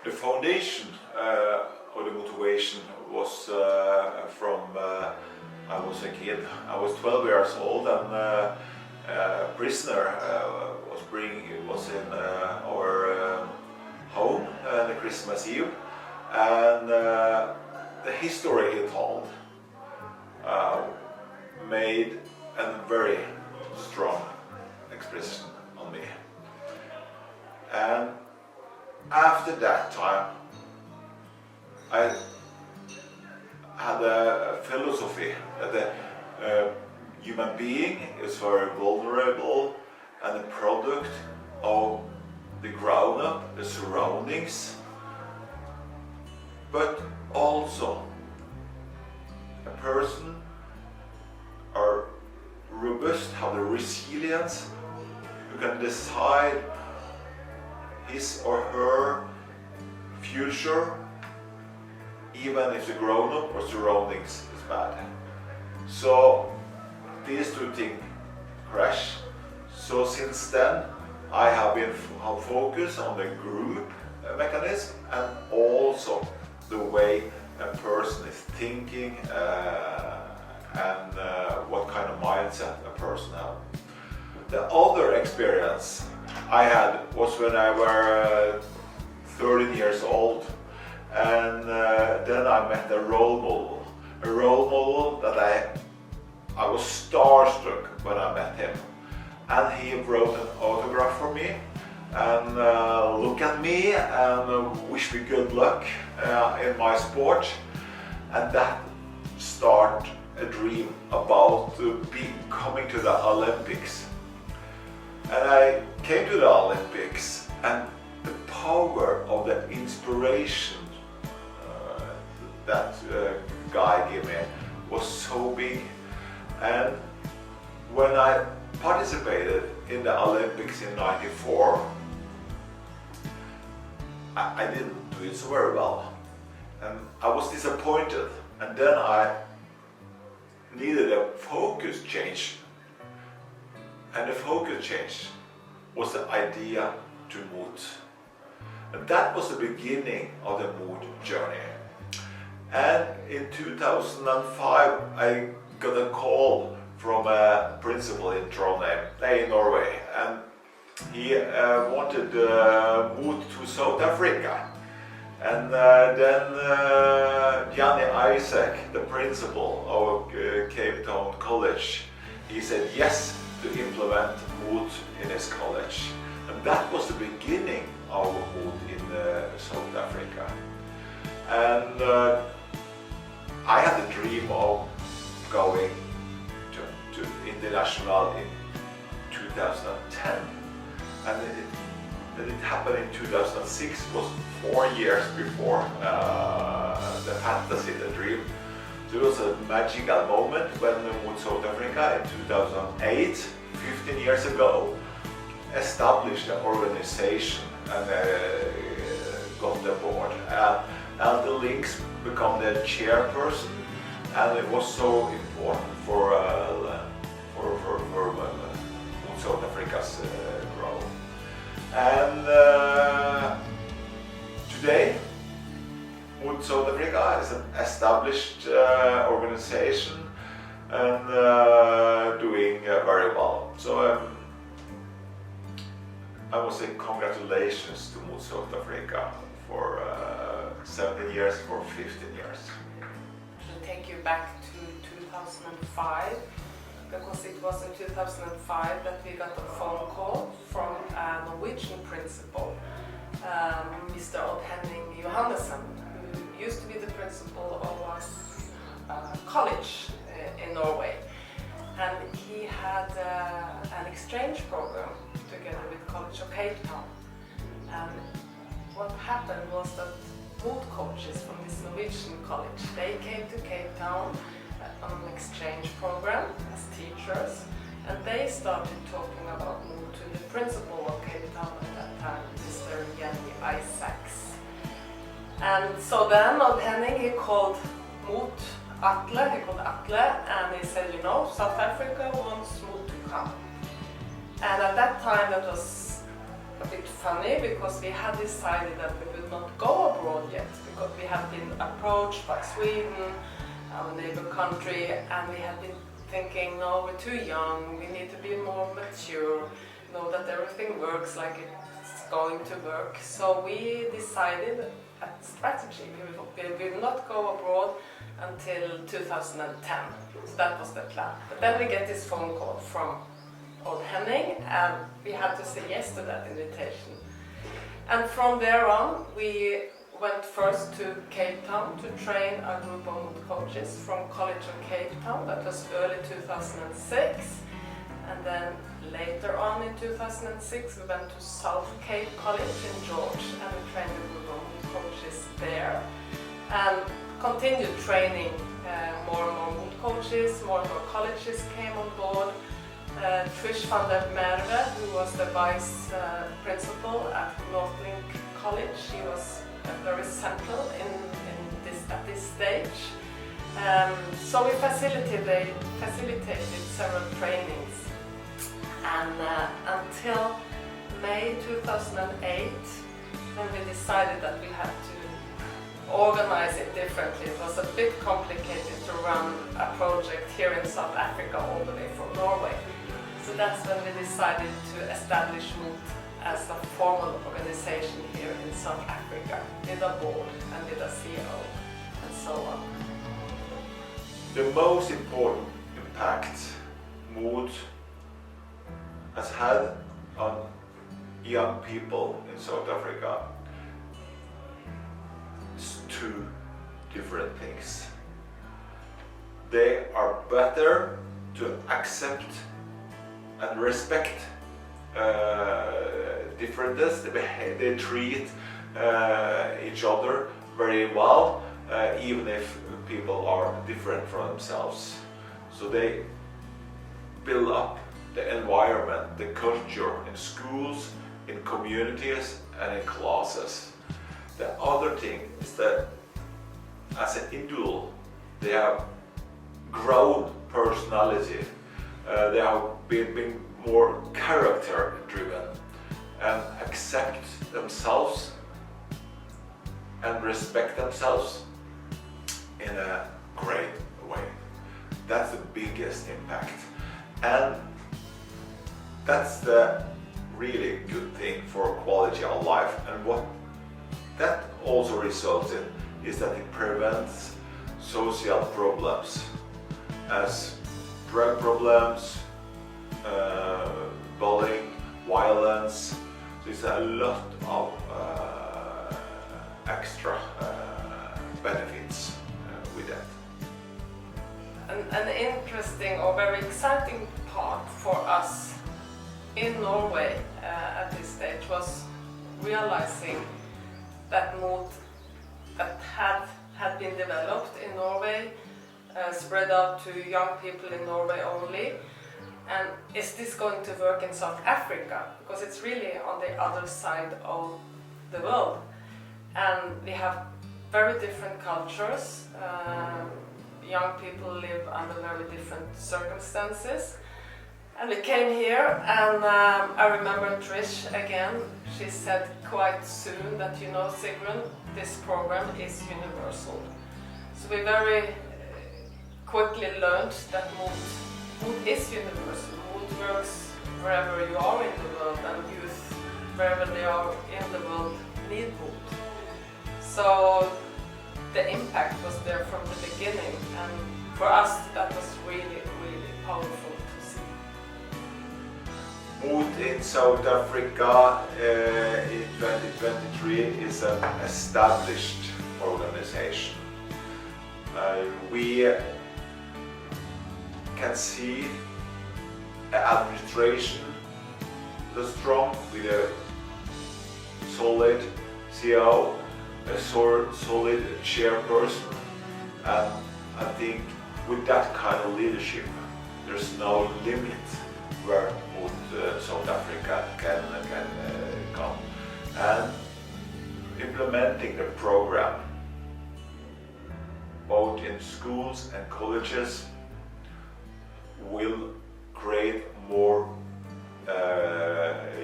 The foundation or the motivation was from I was a kid. I was 12 years old, and a prisoner was in our home on Christmas Eve, and the history he told made a very strong expression on me. And after that time, I had a philosophy that the human being is very vulnerable and a product of the ground-up, the surroundings, but also a person are robust, have the resilience, who can decide his or her future even if the grown-up or surroundings is bad. So these two things crash. So since then I have been focused on the group mechanism and also the way a person is thinking and what kind of mindset a person has. The other experience I had was when I was 13 years old, and then I met a role model that I was starstruck when I met him, and he wrote an autograph for me and looked at me and wished me good luck in my sport, and that started a dream about coming to the Olympics. And I came to the Olympics, and the power of the inspiration that guy gave me was so big. And when I participated in the Olympics in '94, I didn't do it so very well, and I was disappointed, and then I needed a focus change, and the focus change was the idea to MOT, and that was the beginning of the MOT journey. And in 2005 I got a call from a principal in Trondheim, in Norway, and he wanted MOT to South Africa. And then Johnny Isaac, the principal of Cape Town College, he said yes to implement MOT in his college. And that was the beginning of MOT in South Africa. And I had a dream of going to international in 2010. And it happened in 2006, was 4 years before the fantasy, the dream. So it was a magical moment when we moved to South Africa in 2008, 15 years ago, established an organization and got the board. And the links become the chairperson, and it was so important for South Africa's growth. And today, MOT South Africa is an established organization and doing very well. So I would say congratulations to MOT South Africa for 17 years, for 15 years. To take you back to 2005, because it was in 2005 that we got a phone call from a Norwegian principal, Mr. Odd Henning Johannessen, who used to be the principal of a college in Norway. And he had an exchange program together with College of Cape Town. And what happened was that MOT coaches from this Norwegian college, they came to Cape Town on an exchange program as teachers, and they started talking about MOT to the principal of Cape Town at that time, Mr. Jenny Isaacs. And so then Odd Henning, he called MOT Atle, and he said, you know, South Africa wants MOT to come. And at that time that was a bit funny, because we had decided that we would not go have been approached by Sweden, our neighbor country, and we have been thinking, no, we're too young, we need to be more mature, know that everything works like it's going to work. So we decided a strategy. We will not go abroad until 2010. So that was the plan. But then we get this phone call from old Henning, and we had to say yes to that invitation. And from there on, we went first to Cape Town to train a group of MOT coaches from College of Cape Town. That was early 2006. And then later on in 2006, we went to South Cape College in George, and we trained a group of MOT coaches there. And continued training more and more MOT coaches, more and more colleges came on board. Trish van der Merwe, who was the vice principal at Northlink College, she was very central at this stage. So we facilitated several trainings, and until May 2008, when we decided that we had to organize it differently. It was a bit complicated to run a project here in South Africa all the way from Norway. So that's when we decided to establish MOT as a formal organization here in South Africa, with a board and with a CEO and so on. The most important impact MOT has had on young people in South Africa is two different things. They are better to accept and respect differences. They treat each other very well, even if people are different from themselves. So they build up the environment, the culture in schools, in communities and in classes. The other thing is that as an individual, they have grown personality. They have been more character driven and accept themselves and respect themselves in a great way. That's the biggest impact, and that's the really good thing for quality of life. And what that also results in is that it prevents social problems as drug problems, bullying, violence. So it's a lot of extra benefits with that. An interesting or very exciting part for us in Norway at this stage was realizing that MOT that had been developed in Norway spread out to young people in Norway only. And is this going to work in South Africa? Because it's really on the other side of the world. And we have very different cultures. Young people live under very different circumstances. And we came here, and I remember Trish again, she said quite soon that, you know, Sigrun, this program is universal. So we very quickly learned that MOT is universal. MOT works wherever you are in the world, and youth, wherever they are in the world, need MOT. So the impact was there from the beginning, and for us that was really, really powerful to see. MOT in South Africa in 2023 is an established organization. We can see an administration that's strong with a solid CEO, a solid chairperson, and I think with that kind of leadership there's no limit where MOT South Africa can come. And implementing the program both in schools and colleges will create more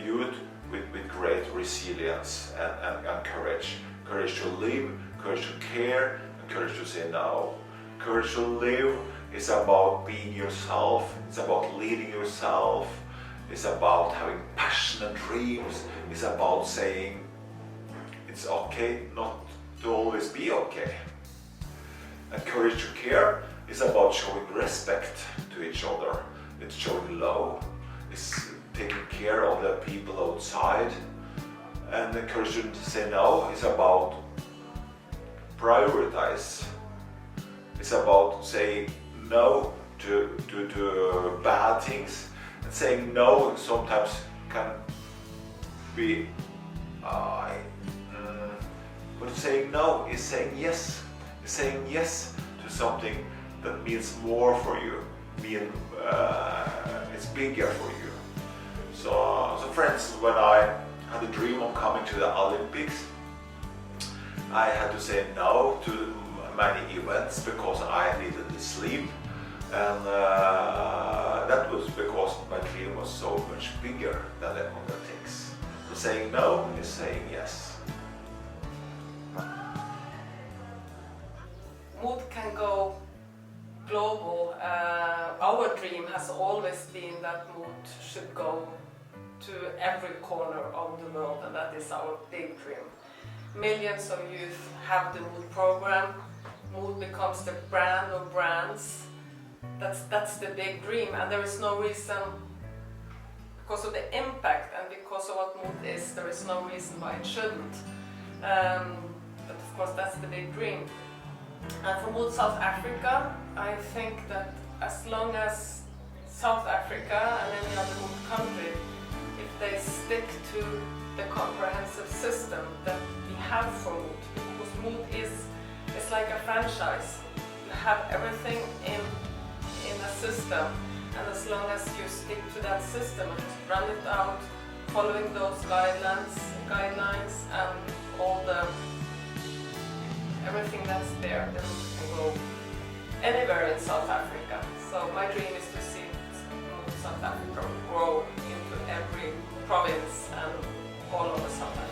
youth with great resilience and courage. courage to live, courage to care, and courage to say no. Courage to live is about being yourself, it's about leading yourself, it's about having passion and dreams, it's about saying it's okay not to always be okay. And courage to care is about showing respect to each other, it's showing love, it's taking care of the people outside. And the courage to say no is about prioritize. It's about saying no to bad things. And saying no sometimes can be, but saying no is saying yes. It's saying yes to something that means more for you, it's bigger for you. So for instance, when I had a dream of coming to the Olympics, I had to say no to many events because I needed to sleep, and that was because my dream was so much bigger than the other things. So saying no is saying yes. MOT can go global. Our dream has always been that MOT should go to every corner of the world, and that is our big dream. Millions of youth have the MOT program. MOT becomes the brand of brands. That's the big dream, and there is no reason, because of the impact and because of what MOT is, there is no reason why it shouldn't. But of course that's the big dream. And for MOT South Africa, I think that as long as South Africa and any other MOT country, if they stick to the comprehensive system that we have for MOT, because MOT is like a franchise. You have everything in a system, and as long as you stick to that system and just run it out, following those guidelines and all the everything that's there, then you can go anywhere in South Africa. So my dream is to see South Africa grow into every province and all over South Africa.